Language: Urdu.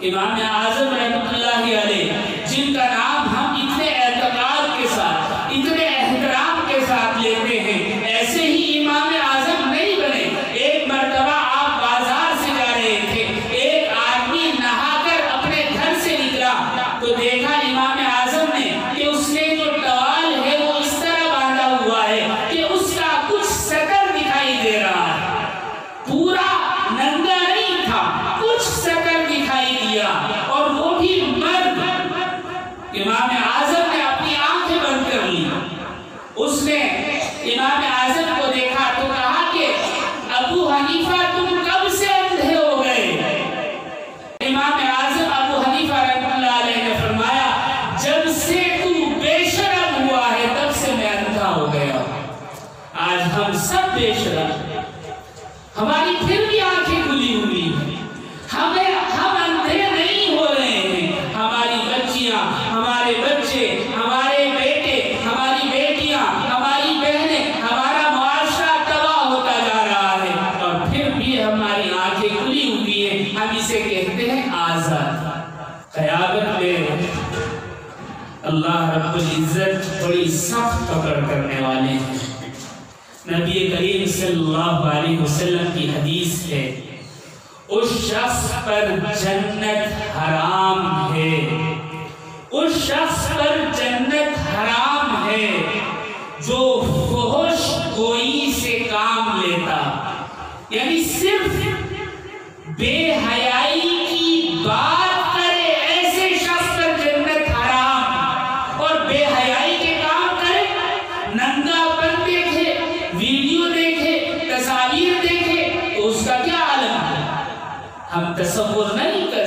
امام اعظم رحمۃ اللہ علیہ جن کا نام ہم اتنے اعتقاد کے ساتھ اتنے احترام کے ساتھ لیتے ہیں، ایسے ہی امام اعظم نہیں بنے۔ ایک مرتبہ آپ بازار سے جا رہے تھے، ایک آدمی نہا کر اپنے گھر سے نکلا تو دیکھا امام اعظم نے کہ اس نے جو ٹوال ہے وہ اس طرح باندھا ہوا ہے کہ اس کا کچھ سطر دکھائی دے رہا ہے، پورا ننگا نہیں تھا، کچھ سطر دکھائی دیا، اور وہ بھی مرد۔ امام اعظم نے اپنی آنکھیں بند کر لی۔ اس نے امام اعظم کو دیکھا تو کہا کہ ابو حنیفہ تم کب سے اندھے ہو گئے؟ امام اعظم ابو حنیفہ رحمۃ اللہ علیہ نے فرمایا جب سے تو بے شرم ہوا ہے تب سے میں اندھا ہو گیا۔ آج ہم سب بے شرم، ہماری پھر بھی آنکھیں کھلی ہوئی ہیں، ہم اندھے نہیں ہو رہے ہیں۔ ہماری بچیاں، ہمارے بچے، ہمارے بیٹے، ہماری بیٹیاں، ہماری بہنیں، ہمارا معاشرہ تباہ ہوتا جا رہا ہے، اور پھر بھی ہماری آنکھیں کھلی ہوئی ہیں۔ ہم اسے کہتے ہیں آزاد۔ قیامت میں اللہ رب العزت بڑی سخت پکڑ کرنے والے ہیں۔ نبی کریم صلی اللہ علیہ وسلم کی حدیث ہے اس شخص پر جنت حرام ہے، اس شخص پر جنت حرام ہے جو فحش گوئی سے کام لیتا، یعنی صرف بے حیائی کی بات کرے ایسے شخص پر جنت حرام، اور بے حیائی کے کام کرے، ننگا پن دیکھے، ویڈیو دیکھے، تصاویر دیکھے تو اس کا کیا عالم ہے ہم تصور نہیں کرتے۔